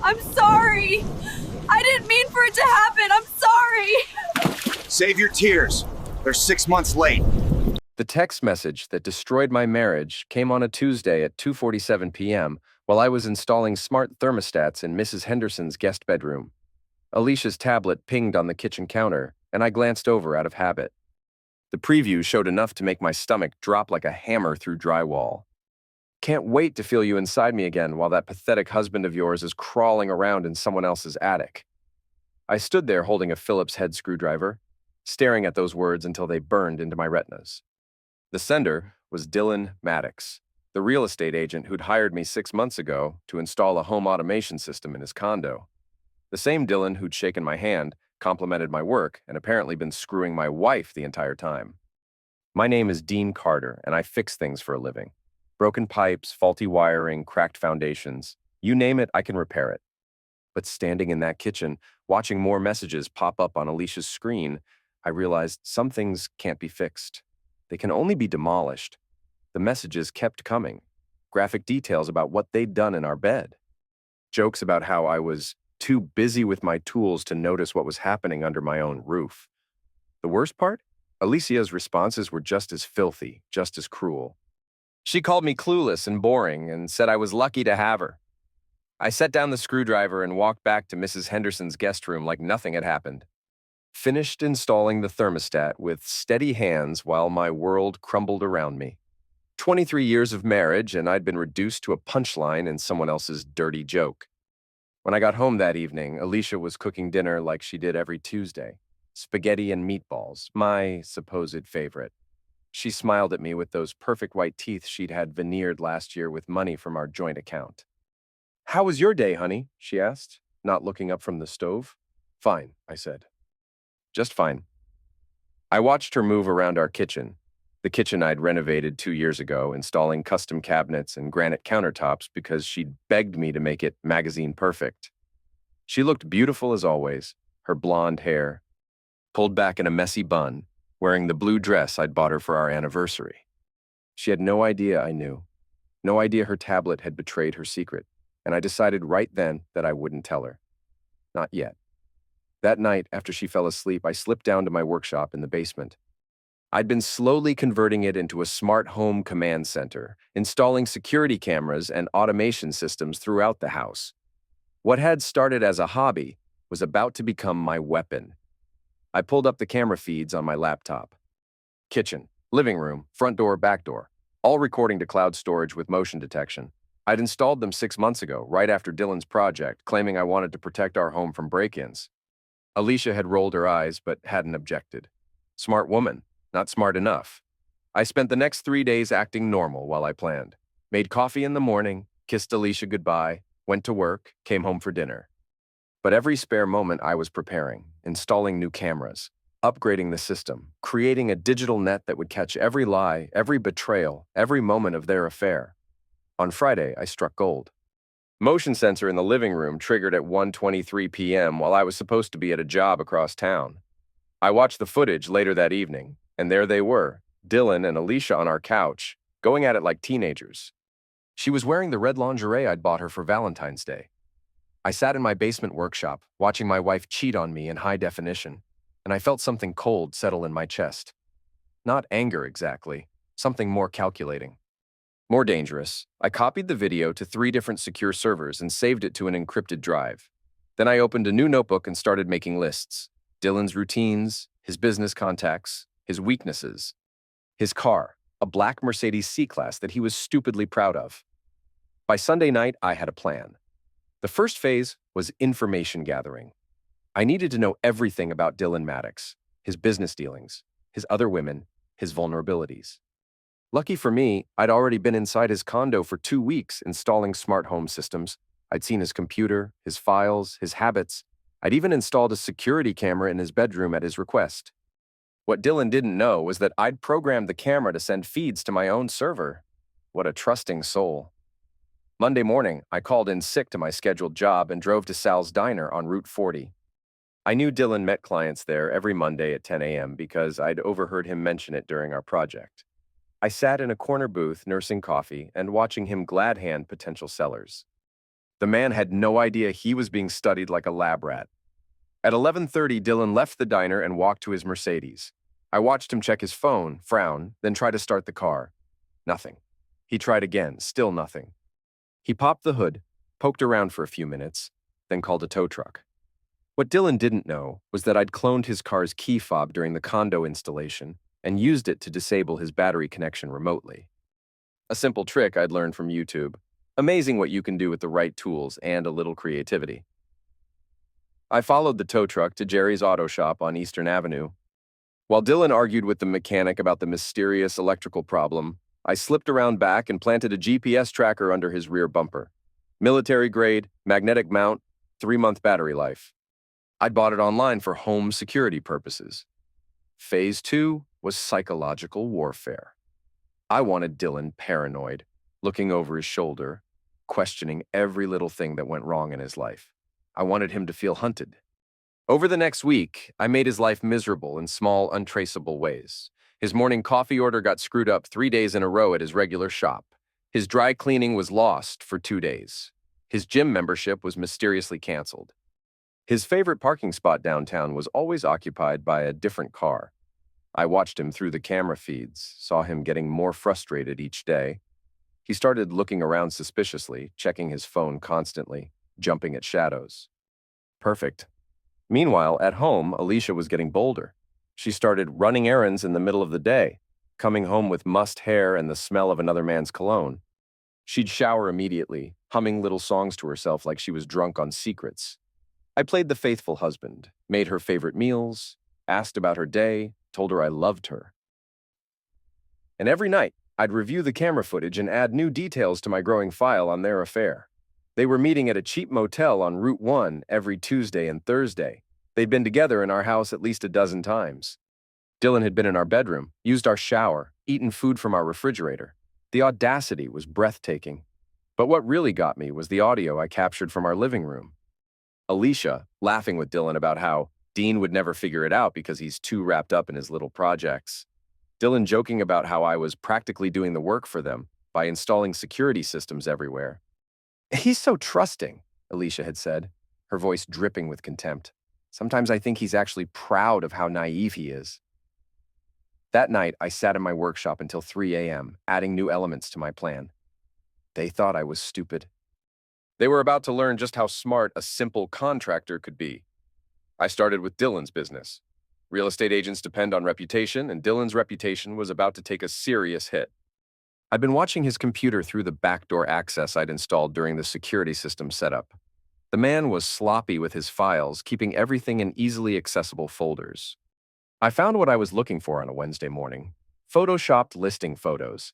I'm sorry. I didn't mean for it to happen. I'm sorry. Save your tears. They're 6 months late. The text message that destroyed my marriage came on a Tuesday at 2:47 p.m. while I was installing smart thermostats in Mrs. Henderson's guest bedroom. Alicia's tablet pinged on the kitchen counter, and I glanced over out of habit. The preview showed enough to make my stomach drop like a hammer through drywall. Can't wait to feel you inside me again while that pathetic husband of yours is crawling around in someone else's attic. I stood there holding a Phillips head screwdriver, staring at those words until they burned into my retinas. The sender was Dylan Maddox, the real estate agent who'd hired me 6 months ago to install a home automation system in his condo. The same Dylan who'd shaken my hand, complimented my work, and apparently been screwing my wife the entire time. My name is Dean Carter, and I fix things for a living. Broken pipes, faulty wiring, cracked foundations. You name it, I can repair it. But standing in that kitchen, watching more messages pop up on Alicia's screen, I realized some things can't be fixed. They can only be demolished. The messages kept coming. Graphic details about what they'd done in our bed. Jokes about how I was too busy with my tools to notice what was happening under my own roof. The worst part? Alicia's responses were just as filthy, just as cruel. She called me clueless and boring and said I was lucky to have her. I set down the screwdriver and walked back to Mrs. Henderson's guest room like nothing had happened. Finished installing the thermostat with steady hands while my world crumbled around me. 23 years of marriage, and I'd been reduced to a punchline in someone else's dirty joke. When I got home that evening, Alicia was cooking dinner like she did every Tuesday. Spaghetti and meatballs, my supposed favorite. She smiled at me with those perfect white teeth she'd had veneered last year with money from our joint account. "How was your day, honey?" she asked, not looking up from the stove. "Fine," I said. "Just fine." I watched her move around our kitchen, the kitchen I'd renovated 2 years ago, installing custom cabinets and granite countertops because she'd begged me to make it magazine perfect. She looked beautiful as always, her blonde hair pulled back in a messy bun, wearing the blue dress I'd bought her for our anniversary. She had no idea I knew, no idea her tablet had betrayed her secret, and I decided right then that I wouldn't tell her. Not yet. That night, after she fell asleep, I slipped down to my workshop in the basement. I'd been slowly converting it into a smart home command center, installing security cameras and automation systems throughout the house. What had started as a hobby was about to become my weapon. I pulled up the camera feeds on my laptop. Kitchen, living room, front door, back door, all recording to cloud storage with motion detection. I'd installed them 6 months ago, right after Dylan's project, claiming I wanted to protect our home from break-ins. Alicia had rolled her eyes, but hadn't objected. Smart woman, not smart enough. I spent the next 3 days acting normal while I planned. Made coffee in the morning, kissed Alicia goodbye, went to work, came home for dinner. But every spare moment I was preparing, installing new cameras, upgrading the system, creating a digital net that would catch every lie, every betrayal, every moment of their affair. On Friday, I struck gold. Motion sensor in the living room triggered at 1:23 p.m. while I was supposed to be at a job across town. I watched the footage later that evening, and there they were, Dylan and Alicia on our couch, going at it like teenagers. She was wearing the red lingerie I'd bought her for Valentine's Day. I sat in my basement workshop, watching my wife cheat on me in high definition, and I felt something cold settle in my chest. Not anger exactly, something more calculating. More dangerous, I copied the video to 3 different secure servers and saved it to an encrypted drive. Then I opened a new notebook and started making lists. Dylan's routines, his business contacts, his weaknesses. His car, a black Mercedes C-Class that he was stupidly proud of. By Sunday night, I had a plan. The first phase was information gathering. I needed to know everything about Dylan Maddox, his business dealings, his other women, his vulnerabilities. Lucky for me, I'd already been inside his condo for 2 weeks installing smart home systems. I'd seen his computer, his files, his habits. I'd even installed a security camera in his bedroom at his request. What Dylan didn't know was that I'd programmed the camera to send feeds to my own server. What a trusting soul. Monday morning, I called in sick to my scheduled job and drove to Sal's Diner on Route 40. I knew Dylan met clients there every Monday at 10 a.m. because I'd overheard him mention it during our project. I sat in a corner booth nursing coffee and watching him glad hand potential sellers. The man had no idea he was being studied like a lab rat. At 11:30, Dylan left the diner and walked to his Mercedes. I watched him check his phone, frown, then try to start the car. Nothing. He tried again, still nothing. He popped the hood, poked around for a few minutes, then called a tow truck. What Dylan didn't know was that I'd cloned his car's key fob during the condo installation and used it to disable his battery connection remotely. A simple trick I'd learned from YouTube. Amazing what you can do with the right tools and a little creativity. I followed the tow truck to Jerry's auto shop on Eastern Avenue. While Dylan argued with the mechanic about the mysterious electrical problem, I slipped around back and planted a GPS tracker under his rear bumper. Military grade, magnetic mount, 3-month battery life. I'd bought it online for home security purposes. Phase 2 was psychological warfare. I wanted Dylan paranoid, looking over his shoulder, questioning every little thing that went wrong in his life. I wanted him to feel hunted. Over the next week, I made his life miserable in small, untraceable ways. His morning coffee order got screwed up 3 days in a row at his regular shop. His dry cleaning was lost for 2 days. His gym membership was mysteriously canceled. His favorite parking spot downtown was always occupied by a different car. I watched him through the camera feeds, saw him getting more frustrated each day. He started looking around suspiciously, checking his phone constantly, jumping at shadows. Perfect. Meanwhile, at home, Alicia was getting bolder. She started running errands in the middle of the day, coming home with mussed hair and the smell of another man's cologne. She'd shower immediately, humming little songs to herself like she was drunk on secrets. I played the faithful husband, made her favorite meals, asked about her day, told her I loved her. And every night, I'd review the camera footage and add new details to my growing file on their affair. They were meeting at a cheap motel on Route 1 every Tuesday and Thursday. They'd been together in our house at least a dozen times. Dylan had been in our bedroom, used our shower, eaten food from our refrigerator. The audacity was breathtaking. But what really got me was the audio I captured from our living room. Alicia, laughing with Dylan about how Dean would never figure it out because he's too wrapped up in his little projects. Dylan joking about how I was practically doing the work for them by installing security systems everywhere. "He's so trusting," Alicia had said, her voice dripping with contempt. "Sometimes I think he's actually proud of how naive he is." That night, I sat in my workshop until 3 a.m., adding new elements to my plan. They thought I was stupid. They were about to learn just how smart a simple contractor could be. I started with Dylan's business. Real estate agents depend on reputation, and Dylan's reputation was about to take a serious hit. I'd been watching his computer through the backdoor access I'd installed during the security system setup. The man was sloppy with his files, keeping everything in easily accessible folders. I found what I was looking for on a Wednesday morning: Photoshopped listing photos.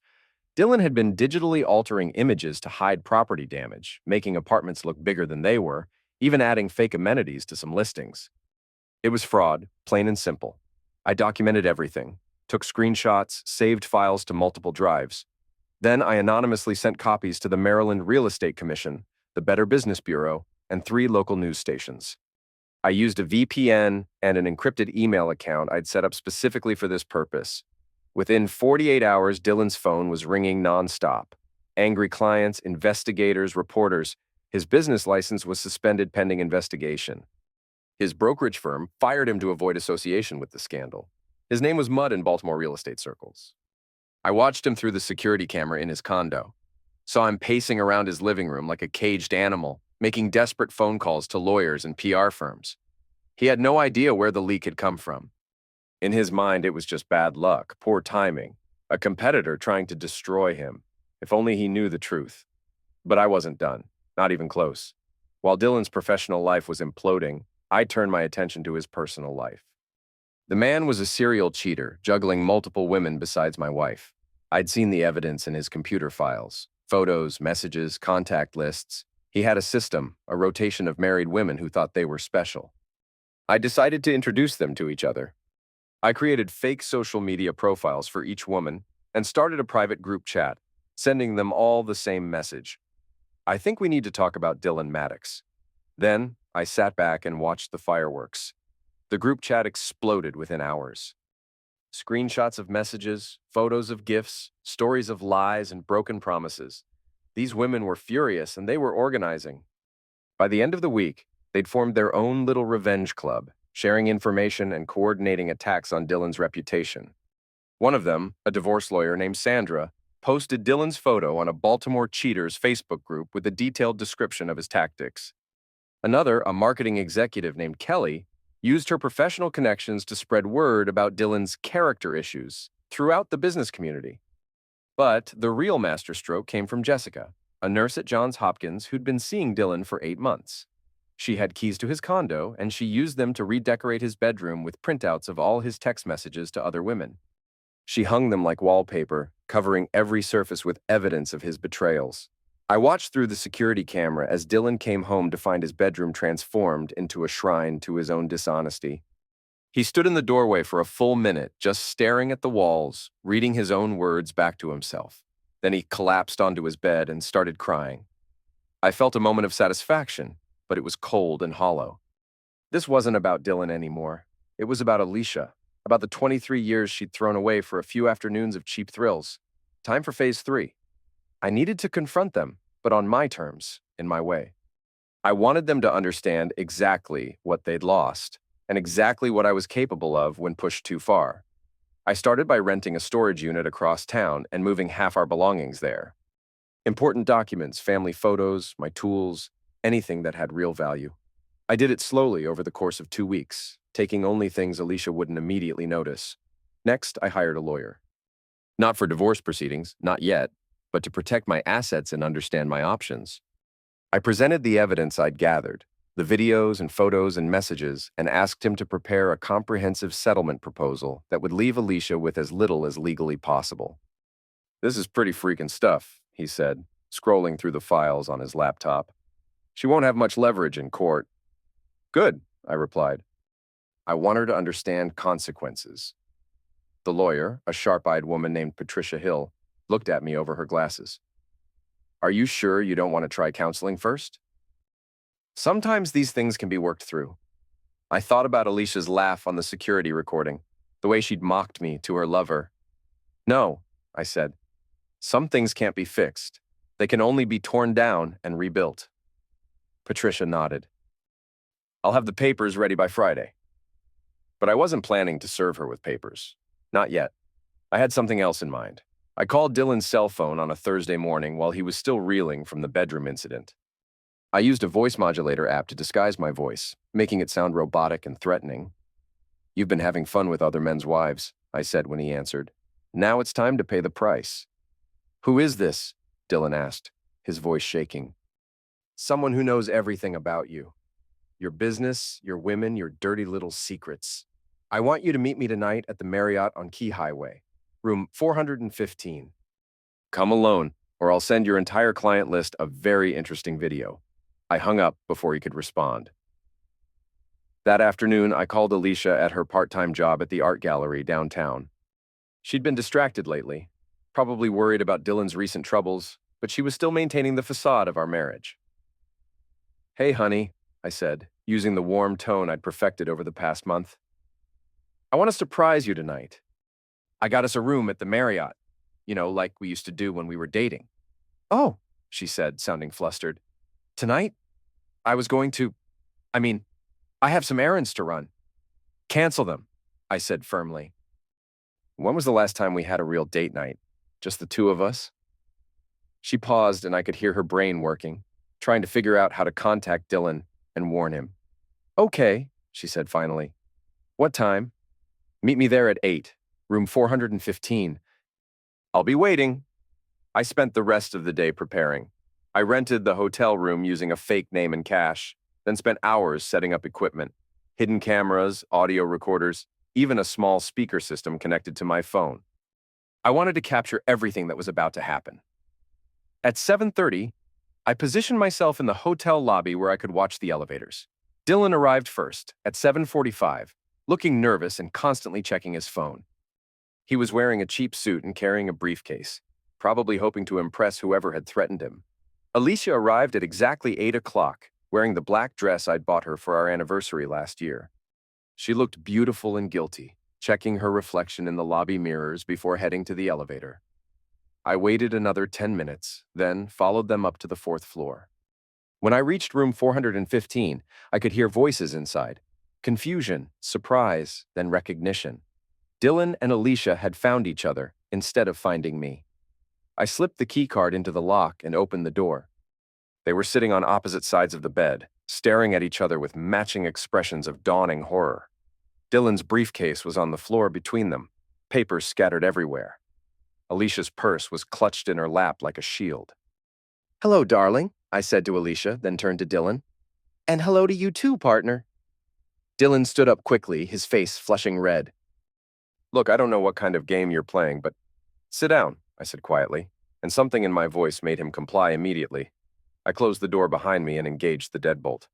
Dylan had been digitally altering images to hide property damage, making apartments look bigger than they were, even adding fake amenities to some listings. It was fraud, plain and simple. I documented everything, took screenshots, saved files to multiple drives. Then I anonymously sent copies to the Maryland Real Estate Commission, the Better Business Bureau, and 3 local news stations. I used a VPN and an encrypted email account I'd set up specifically for this purpose. Within 48 hours, Dylan's phone was ringing nonstop. Angry clients, investigators, reporters. His business license was suspended pending investigation. His brokerage firm fired him to avoid association with the scandal. His name was mud in Baltimore real estate circles. I watched him through the security camera in his condo. Saw him pacing around his living room like a caged animal, making desperate phone calls to lawyers and PR firms. He had no idea where the leak had come from. In his mind, it was just bad luck, poor timing, a competitor trying to destroy him. If only he knew the truth. But I wasn't done, not even close. While Dylan's professional life was imploding, I turned my attention to his personal life. The man was a serial cheater, juggling multiple women besides my wife. I'd seen the evidence in his computer files, photos, messages, contact lists. He had a system, a rotation of married women who thought they were special. I decided to introduce them to each other. I created fake social media profiles for each woman and started a private group chat, sending them all the same message. "I think we need to talk about Dylan Maddox." Then I sat back and watched the fireworks. The group chat exploded within hours. Screenshots of messages, photos of gifts, stories of lies and broken promises. These women were furious and they were organizing. By the end of the week, they'd formed their own little revenge club, sharing information and coordinating attacks on Dylan's reputation. One of them, a divorce lawyer named Sandra, posted Dylan's photo on a Baltimore Cheaters Facebook group with a detailed description of his tactics. Another, a marketing executive named Kelly, used her professional connections to spread word about Dylan's character issues throughout the business community. But the real masterstroke came from Jessica, a nurse at Johns Hopkins who'd been seeing Dylan for 8 months. She had keys to his condo, and she used them to redecorate his bedroom with printouts of all his text messages to other women. She hung them like wallpaper, covering every surface with evidence of his betrayals. I watched through the security camera as Dylan came home to find his bedroom transformed into a shrine to his own dishonesty. He stood in the doorway for a full minute, just staring at the walls, reading his own words back to himself. Then he collapsed onto his bed and started crying. I felt a moment of satisfaction, but it was cold and hollow. This wasn't about Dylan anymore. It was about Alicia, about the 23 years she'd thrown away for a few afternoons of cheap thrills. Time for phase 3. I needed to confront them, but on my terms, in my way. I wanted them to understand exactly what they'd lost, and exactly what I was capable of when pushed too far. I started by renting a storage unit across town and moving half our belongings there. Important documents, family photos, my tools, anything that had real value. I did it slowly over the course of 2 weeks, taking only things Alicia wouldn't immediately notice. Next, I hired a lawyer. Not for divorce proceedings, not yet, but to protect my assets and understand my options. I presented the evidence I'd gathered, the videos and photos and messages, and asked him to prepare a comprehensive settlement proposal that would leave Alicia with as little as legally possible. "This is pretty freaking stuff," he said, scrolling through the files on his laptop. "She won't have much leverage in court." "Good," I replied. I want her to understand consequences. The lawyer, a sharp-eyed woman named Patricia Hill, looked at me over her glasses. "Are you sure you don't want to try counseling first?" "Sometimes these things can be worked through." I thought about Alicia's laugh on the security recording, the way she'd mocked me to her lover. "No," I said. "Some things can't be fixed. They can only be torn down and rebuilt." Patricia nodded. "I'll have the papers ready by Friday." But I wasn't planning to serve her with papers. Not yet. I had something else in mind. I called Dylan's cell phone on a Thursday morning while he was still reeling from the bedroom incident. I used a voice modulator app to disguise my voice, making it sound robotic and threatening. "You've been having fun with other men's wives," I said when he answered. "Now it's time to pay the price." "Who is this?" Dylan asked, his voice shaking. "Someone who knows everything about you. Your business, your women, your dirty little secrets. I want you to meet me tonight at the Marriott on Key Highway, room 415. Come alone, or I'll send your entire client list a very interesting video." I hung up before he could respond. That afternoon, I called Alicia at her part-time job at the art gallery downtown. She'd been distracted lately, probably worried about Dylan's recent troubles, but she was still maintaining the facade of our marriage. "Hey, honey," I said, using the warm tone I'd perfected over the past month. "I want to surprise you tonight. I got us a room at the Marriott, like we used to do when we were dating." "Oh," she said, sounding flustered. "Tonight? I was going to, I have some errands to run." "Cancel them," I said firmly. When was the last time we had a real date night? Just the two of us? She paused and I could hear her brain working, trying to figure out how to contact Dylan and warn him. "Okay," she said finally. "What time?" "Meet me there at 8, room 415. "I'll be waiting." I spent the rest of the day preparing. I rented the hotel room using a fake name and cash, then spent hours setting up equipment, hidden cameras, audio recorders, even a small speaker system connected to my phone. I wanted to capture everything that was about to happen. At 7:30, I positioned myself in the hotel lobby where I could watch the elevators. Dylan arrived first, at 7:45, looking nervous and constantly checking his phone. He was wearing a cheap suit and carrying a briefcase, probably hoping to impress whoever had threatened him. Alicia arrived at exactly 8 o'clock, wearing the black dress I'd bought her for our anniversary last year. She looked beautiful and guilty, checking her reflection in the lobby mirrors before heading to the elevator. I waited another 10 minutes, then followed them up to the 4th floor. When I reached room 415, I could hear voices inside. Confusion, surprise, then recognition. Dylan and Alicia had found each other instead of finding me. I slipped the keycard into the lock and opened the door. They were sitting on opposite sides of the bed, staring at each other with matching expressions of dawning horror. Dylan's briefcase was on the floor between them, papers scattered everywhere. Alicia's purse was clutched in her lap like a shield. "Hello, darling," I said to Alicia, then turned to Dylan. "And hello to you too, partner." Dylan stood up quickly, his face flushing red. "Look, I don't know what kind of game you're playing, but sit down," I said quietly, and something in my voice made him comply immediately. I closed the door behind me and engaged the deadbolt.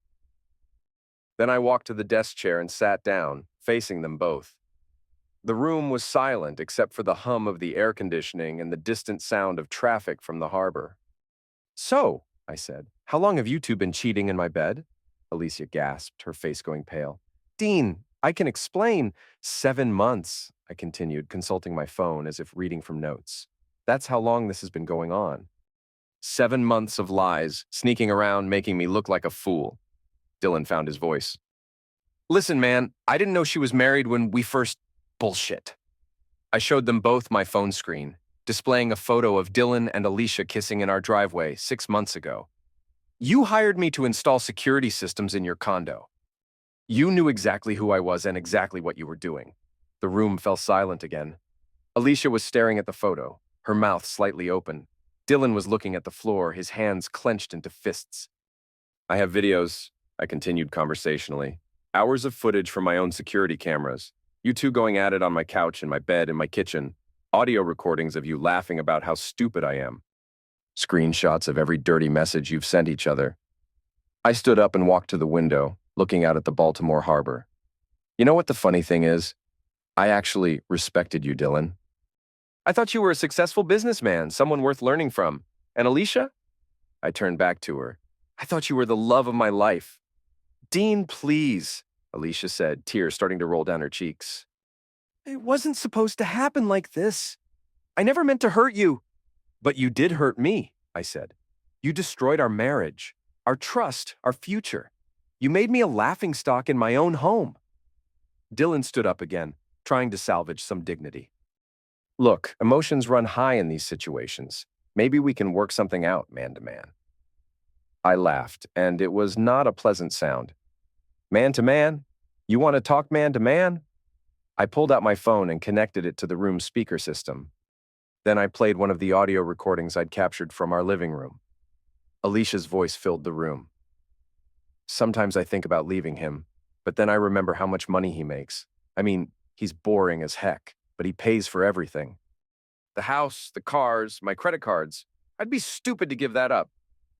Then I walked to the desk chair and sat down, facing them both. The room was silent except for the hum of the air conditioning and the distant sound of traffic from the harbor. "So," I said, "how long have you two been cheating in my bed?" Alicia gasped, her face going pale. "Dean, I can explain." "7 months," I continued, consulting my phone as if reading from notes. "That's how long this has been going on. 7 months of lies, sneaking around, making me look like a fool." Dylan found his voice. "Listen, man, I didn't know she was married when we first... Bullshit." I showed them both my phone screen, displaying a photo of Dylan and Alicia kissing in our driveway 6 months ago. "You hired me to install security systems in your condo. You knew exactly who I was and exactly what you were doing." The room fell silent again. Alicia was staring at the photo, her mouth slightly open. Dylan was looking at the floor, his hands clenched into fists. "I have videos," I continued conversationally. "Hours of footage from my own security cameras. You two going at it on my couch, in my bed, in my kitchen. Audio recordings of you laughing about how stupid I am. Screenshots of every dirty message you've sent each other." I stood up and walked to the window, looking out at the Baltimore harbor. "You know what the funny thing is? I actually respected you, Dylan. I thought you were a successful businessman, someone worth learning from. And Alicia?" I turned back to her. "I thought you were the love of my life." "Dean, please," Alicia said, tears starting to roll down her cheeks. "It wasn't supposed to happen like this. I never meant to hurt you." "But you did hurt me," I said. "You destroyed our marriage, our trust, our future. You made me a laughingstock in my own home." Dylan stood up again, trying to salvage some dignity. "Look, emotions run high in these situations. Maybe we can work something out man to man." I laughed, and it was not a pleasant sound. "Man to man? You want to talk man to man?" I pulled out my phone and connected it to the room's speaker system. Then I played one of the audio recordings I'd captured from our living room. Alicia's voice filled the room. "Sometimes I think about leaving him, but then I remember how much money he makes. I mean, he's boring as heck, but he pays for everything. The house, the cars, my credit cards. I'd be stupid to give that up."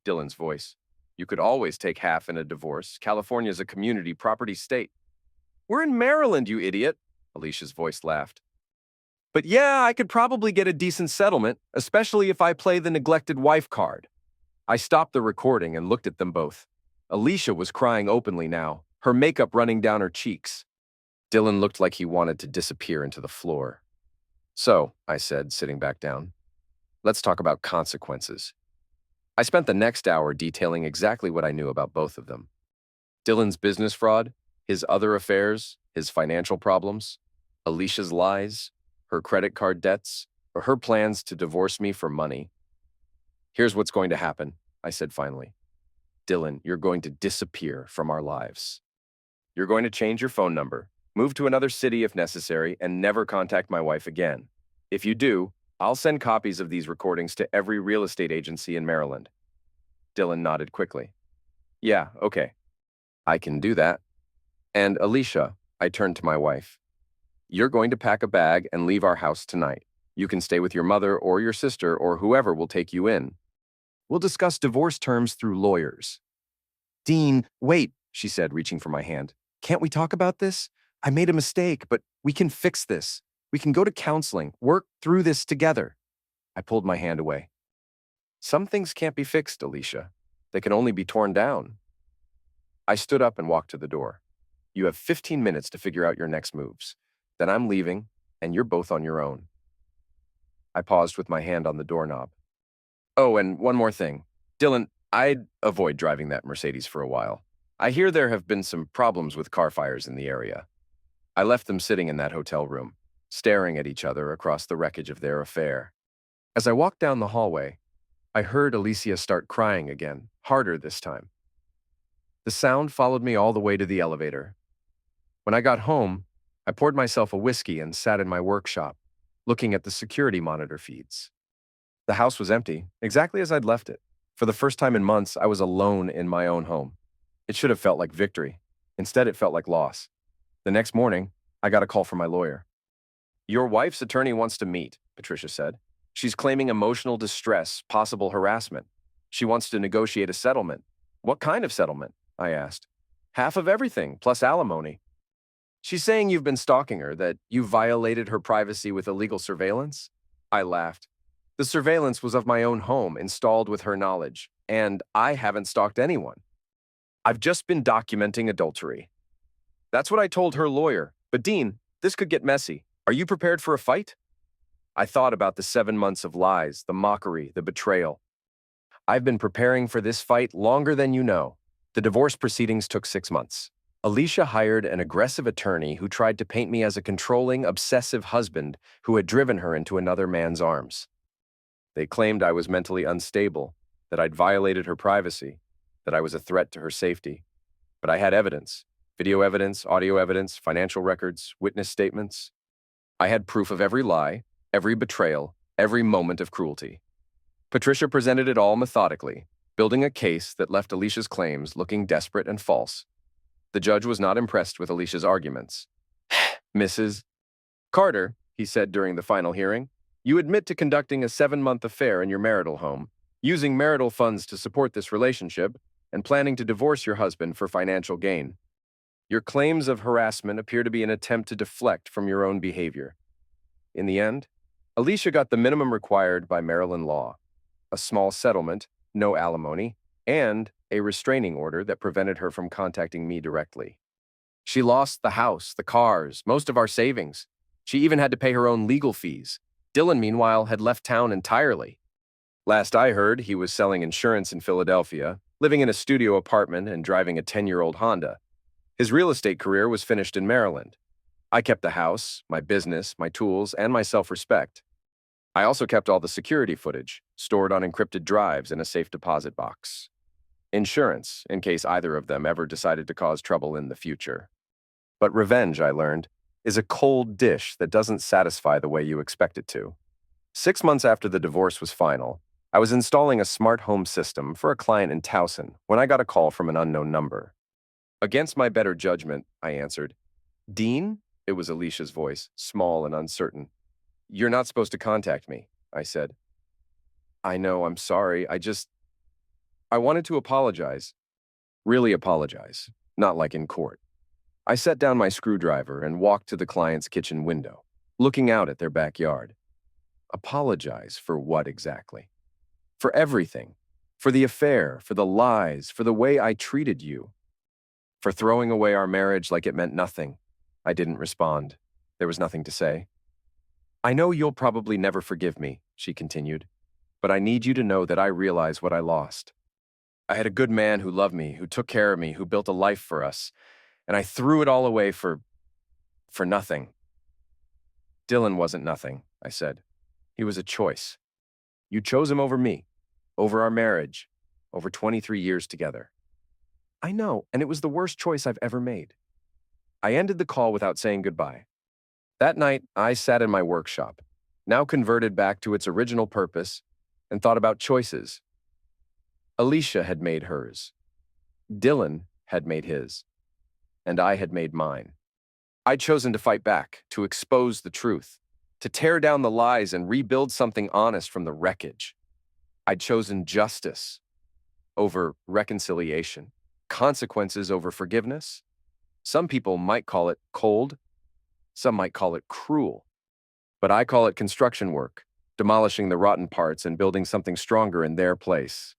Dylan's voice. "You could always take half in a divorce. California's a community property state." "We're in Maryland, you idiot," Alicia's voice laughed. "But yeah, I could probably get a decent settlement, especially if I play the neglected wife card." I stopped the recording and looked at them both. Alicia was crying openly now, her makeup running down her cheeks. Dylan looked like he wanted to disappear into the floor. "So," I said, sitting back down, "let's talk about consequences." I spent the next hour detailing exactly what I knew about both of them. Dylan's business fraud, his other affairs, his financial problems, Alicia's lies, her credit card debts, or her plans to divorce me for money. "Here's what's going to happen," I said finally. "Dylan, you're going to disappear from our lives. You're going to change your phone number, move to another city if necessary, and never contact my wife again. If you do, I'll send copies of these recordings to every real estate agency in Maryland." Dylan nodded quickly. "Yeah, okay. I can do that." "And Alicia," I turned to my wife, "you're going to pack a bag and leave our house tonight. You can stay with your mother or your sister or whoever will take you in. We'll discuss divorce terms through lawyers." "Dean, wait," she said, reaching for my hand. "Can't we talk about this? I made a mistake, but we can fix this. We can go to counseling, work through this together." I pulled my hand away. "Some things can't be fixed, Alicia. They can only be torn down." I stood up and walked to the door. "You have 15 minutes to figure out your next moves. Then I'm leaving, and you're both on your own." I paused with my hand on the doorknob. "Oh, and one more thing. Dylan, I'd avoid driving that Mercedes for a while. I hear there have been some problems with car fires in the area. I left them sitting in that hotel room, staring at each other across the wreckage of their affair. As I walked down the hallway, I heard Alicia start crying again, harder this time. The sound followed me all the way to the elevator. When I got home, I poured myself a whiskey and sat in my workshop, looking at the security monitor feeds. The house was empty, exactly as I'd left it. For the first time in months, I was alone in my own home. It should have felt like victory. Instead, it felt like loss. The next morning, I got a call from my lawyer. "Your wife's attorney wants to meet," Patricia said. "She's claiming emotional distress, possible harassment. She wants to negotiate a settlement." "What kind of settlement?" I asked. "Half of everything, plus alimony." "She's saying you've been stalking her, that you violated her privacy with illegal surveillance?" I laughed. "The surveillance was of my own home, installed with her knowledge, and I haven't stalked anyone. I've just been documenting adultery." That's what I told her lawyer. "But Dean, this could get messy. Are you prepared for a fight?" I thought about the 7 months of lies, the mockery, the betrayal. "I've been preparing for this fight longer than you know." The divorce proceedings took 6 months. Alicia hired an aggressive attorney who tried to paint me as a controlling, obsessive husband who had driven her into another man's arms. They claimed I was mentally unstable, that I'd violated her privacy, that I was a threat to her safety. But I had evidence: video evidence, audio evidence, financial records, witness statements. I had proof of every lie, every betrayal, every moment of cruelty. Patricia presented it all methodically, building a case that left Alicia's claims looking desperate and false. The judge was not impressed with Alicia's arguments. "Mrs. Carter," he said during the final hearing, "you admit to conducting a 7-month affair in your marital home, using marital funds to support this relationship, and planning to divorce your husband for financial gain. Your claims of harassment appear to be an attempt to deflect from your own behavior." In the end, Alicia got the minimum required by Maryland law: a small settlement, no alimony, and a restraining order that prevented her from contacting me directly. She lost the house, the cars, most of our savings. She even had to pay her own legal fees. Dylan, meanwhile, had left town entirely. Last I heard, he was selling insurance in Philadelphia, living in a studio apartment and driving a 10-year-old Honda. His real estate career was finished in Maryland. I kept the house, my business, my tools, and my self-respect. I also kept all the security footage, stored on encrypted drives in a safe deposit box. Insurance, in case either of them ever decided to cause trouble in the future. But revenge, I learned, is a cold dish that doesn't satisfy the way you expect it to. 6 months after the divorce was final, I was installing a smart home system for a client in Towson when I got a call from an unknown number. Against my better judgment, I answered. "Dean?" It was Alicia's voice, small and uncertain. "You're not supposed to contact me," I said. "I know, I'm sorry. I wanted to apologize. Really apologize, not like in court." I set down my screwdriver and walked to the client's kitchen window, looking out at their backyard. Apologize for what exactly? For everything. For the affair, for the lies, for the way I treated you. For throwing away our marriage like it meant nothing. I didn't respond. There was nothing to say. "I know you'll probably never forgive me," she continued, "but I need you to know that I realize what I lost. I had a good man who loved me, who took care of me, who built a life for us, and I threw it all away for nothing." "Dylan wasn't nothing," I said. "He was a choice. You chose him over me, over our marriage, over 23 years together." "I know, and it was the worst choice I've ever made." I ended the call without saying goodbye. That night, I sat in my workshop, now converted back to its original purpose, and thought about choices. Alicia had made hers. Dylan had made his. And I had made mine. I'd chosen to fight back, to expose the truth, to tear down the lies and rebuild something honest from the wreckage. I'd chosen justice over reconciliation, consequences over forgiveness. Some people might call it cold. Some might call it cruel. But I call it construction work, demolishing the rotten parts and building something stronger in their place.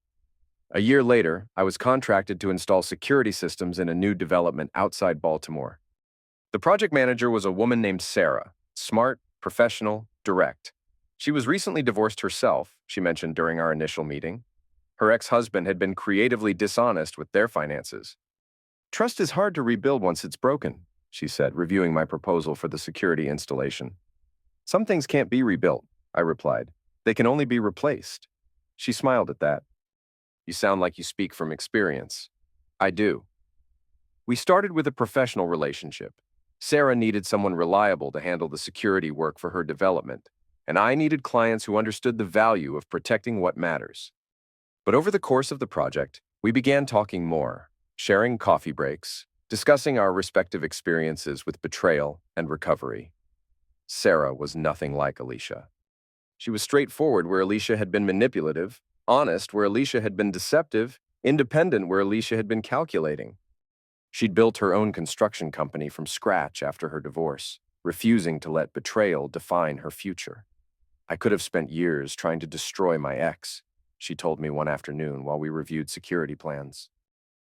A year later, I was contracted to install security systems in a new development outside Baltimore. The project manager was a woman named Sarah, smart, professional, direct. She was recently divorced herself, she mentioned during our initial meeting. Her ex-husband had been creatively dishonest with their finances. Trust is hard to rebuild once it's broken, she said, reviewing my proposal for the security installation. Some things can't be rebuilt, I replied. They can only be replaced. She smiled at that. You sound like you speak from experience. I do. We started with a professional relationship. Sarah needed someone reliable to handle the security work for her development, and I needed clients who understood the value of protecting what matters. But over the course of the project, we began talking more, sharing coffee breaks, discussing our respective experiences with betrayal and recovery. Sarah was nothing like Alicia. She was straightforward where Alicia had been manipulative, honest where Alicia had been deceptive, independent where Alicia had been calculating. She'd built her own construction company from scratch after her divorce, refusing to let betrayal define her future. I could have spent years trying to destroy my ex, she told me one afternoon while we reviewed security plans.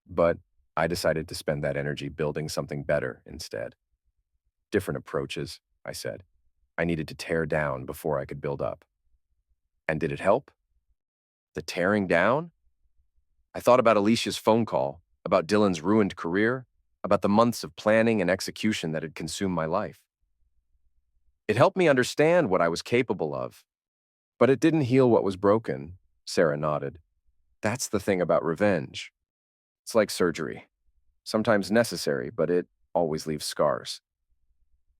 But I decided to spend that energy building something better instead. Different approaches, I said. I needed to tear down before I could build up. And did it help? The tearing down? I thought about Alicia's phone call, about Dylan's ruined career, about the months of planning and execution that had consumed my life. It helped me understand what I was capable of. But it didn't heal what was broken, Sarah nodded. That's the thing about revenge. It's like surgery. Sometimes necessary, but it always leaves scars.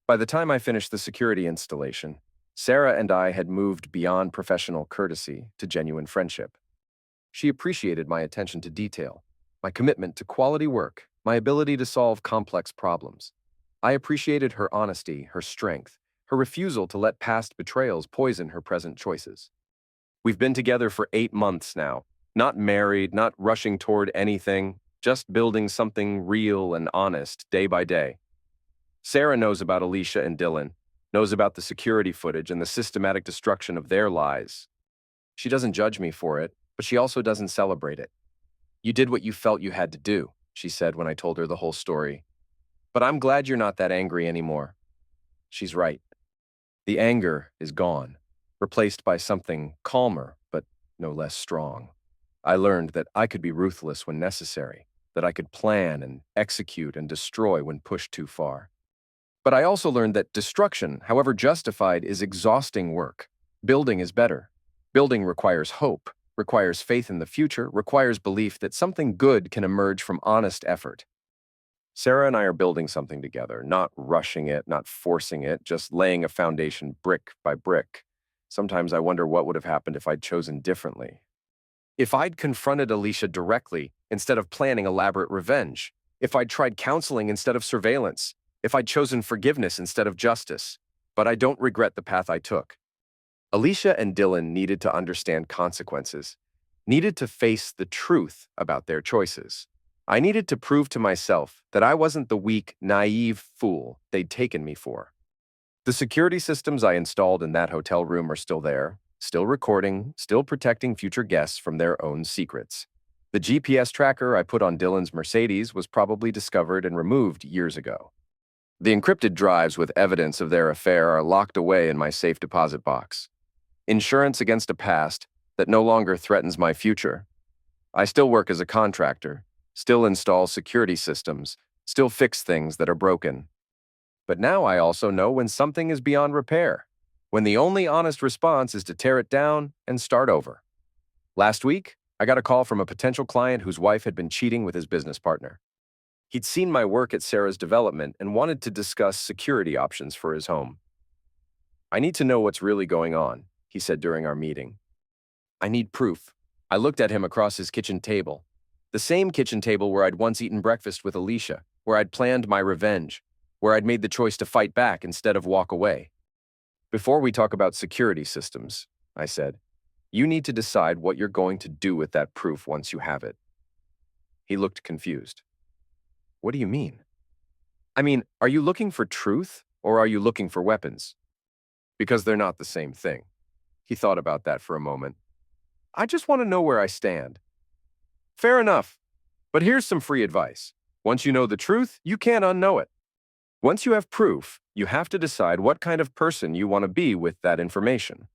By the time I finished the security installation, Sarah and I had moved beyond professional courtesy to genuine friendship. She appreciated my attention to detail, my commitment to quality work, my ability to solve complex problems. I appreciated her honesty, her strength, her refusal to let past betrayals poison her present choices. We've been together for 8 months now, not married, not rushing toward anything, just building something real and honest day by day. Sarah knows about Alicia and Dylan, knows about the security footage and the systematic destruction of their lives. She doesn't judge me for it, but she also doesn't celebrate it. You did what you felt you had to do, she said when I told her the whole story. But I'm glad you're not that angry anymore. She's right. The anger is gone, replaced by something calmer, but no less strong. I learned that I could be ruthless when necessary, that I could plan and execute and destroy when pushed too far. But I also learned that destruction, however justified, is exhausting work. Building is better. Building requires hope, requires faith in the future, requires belief that something good can emerge from honest effort. Sarah and I are building something together, not rushing it, not forcing it, just laying a foundation brick by brick. Sometimes I wonder what would have happened if I'd chosen differently. If I'd confronted Alicia directly instead of planning elaborate revenge, if I'd tried counseling instead of surveillance, if I'd chosen forgiveness instead of justice, but I don't regret the path I took. Alicia and Dylan needed to understand consequences, needed to face the truth about their choices. I needed to prove to myself that I wasn't the weak, naive fool they'd taken me for. The security systems I installed in that hotel room are still there, still recording, still protecting future guests from their own secrets. The GPS tracker I put on Dylan's Mercedes was probably discovered and removed years ago. The encrypted drives with evidence of their affair are locked away in my safe deposit box. Insurance against a past that no longer threatens my future. I still work as a contractor, still install security systems, still fix things that are broken. But now I also know when something is beyond repair, when the only honest response is to tear it down and start over. Last week, I got a call from a potential client whose wife had been cheating with his business partner. He'd seen my work at Sarah's development and wanted to discuss security options for his home. I need to know what's really going on, he said during our meeting. I need proof. I looked at him across his kitchen table. The same kitchen table where I'd once eaten breakfast with Alicia, where I'd planned my revenge, where I'd made the choice to fight back instead of walk away. Before we talk about security systems, I said, you need to decide what you're going to do with that proof once you have it. He looked confused. What do you mean? I mean, are you looking for truth or are you looking for weapons? Because they're not the same thing. He thought about that for a moment. I just want to know where I stand. Fair enough. But here's some free advice. Once you know the truth, you can't unknow it. Once you have proof, you have to decide what kind of person you want to be with that information.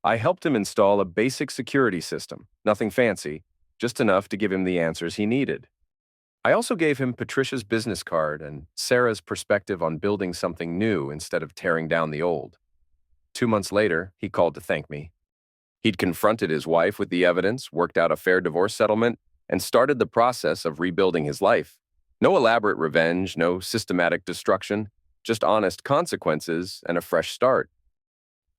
I helped him install a basic security system, nothing fancy, just enough to give him the answers he needed. I also gave him Patricia's business card and Sarah's perspective on building something new instead of tearing down the old. 2 months later, he called to thank me. He'd confronted his wife with the evidence, worked out a fair divorce settlement, and started the process of rebuilding his life. No elaborate revenge, no systematic destruction, just honest consequences and a fresh start.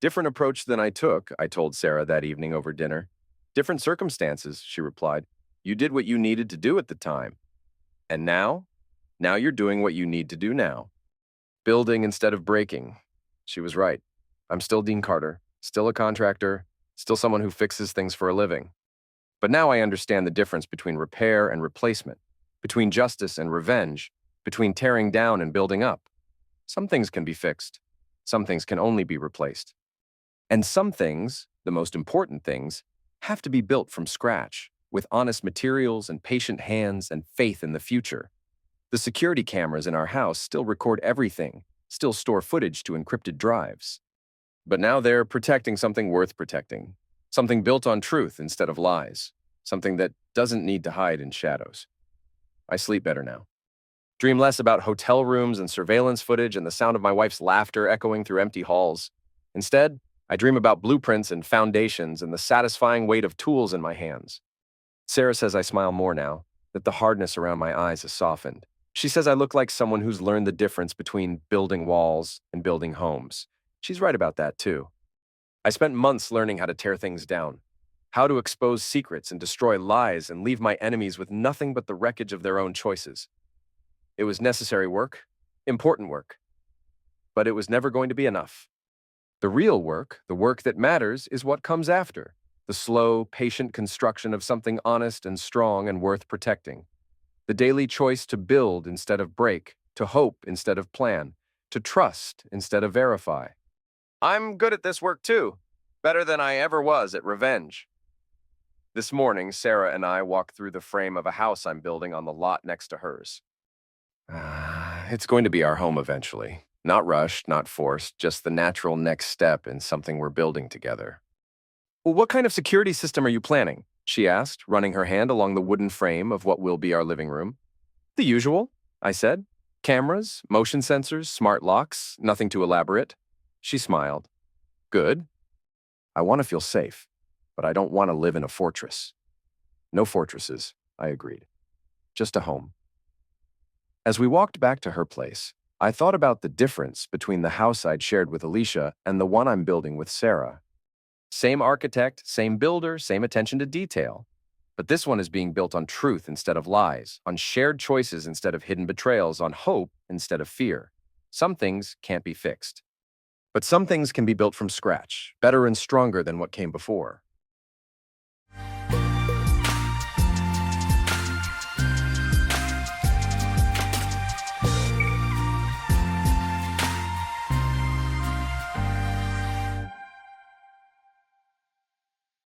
Different approach than I took, I told Sarah that evening over dinner. Different circumstances, she replied. You did what you needed to do at the time. And now? Now you're doing what you need to do now. Building instead of breaking. She was right. I'm still Dean Carter, still a contractor, still someone who fixes things for a living. But now I understand the difference between repair and replacement, between justice and revenge, between tearing down and building up. Some things can be fixed. Some things can only be replaced. And some things, the most important things, have to be built from scratch, with honest materials and patient hands and faith in the future. The security cameras in our house still record everything, still store footage to encrypted drives. But now they're protecting something worth protecting, something built on truth instead of lies, something that doesn't need to hide in shadows. I sleep better now. Dream less about hotel rooms and surveillance footage and the sound of my wife's laughter echoing through empty halls. Instead, I dream about blueprints and foundations and the satisfying weight of tools in my hands. Sarah says I smile more now, that the hardness around my eyes has softened. She says I look like someone who's learned the difference between building walls and building homes. She's right about that, too. I spent months learning how to tear things down, how to expose secrets and destroy lies and leave my enemies with nothing but the wreckage of their own choices. It was necessary work, important work, but it was never going to be enough. The real work, the work that matters, is what comes after, the slow, patient construction of something honest and strong and worth protecting. The daily choice to build instead of break, to hope instead of plan, to trust instead of verify. I'm good at this work too, better than I ever was at revenge. This morning, Sarah and I walked through the frame of a house I'm building on the lot next to hers. It's going to be our home eventually. Not rushed, not forced, just the natural next step in something we're building together. Well, what kind of security system are you planning? She asked, running her hand along the wooden frame of what will be our living room. The usual, I said. Cameras, motion sensors, smart locks, nothing too elaborate. She smiled. Good. I want to feel safe, but I don't want to live in a fortress. No fortresses, I agreed. Just a home. As we walked back to her place, I thought about the difference between the house I'd shared with Alicia and the one I'm building with Sarah. Same architect, same builder, same attention to detail. But this one is being built on truth instead of lies, on shared choices instead of hidden betrayals, on hope instead of fear. Some things can't be fixed. But some things can be built from scratch, better and stronger than what came before.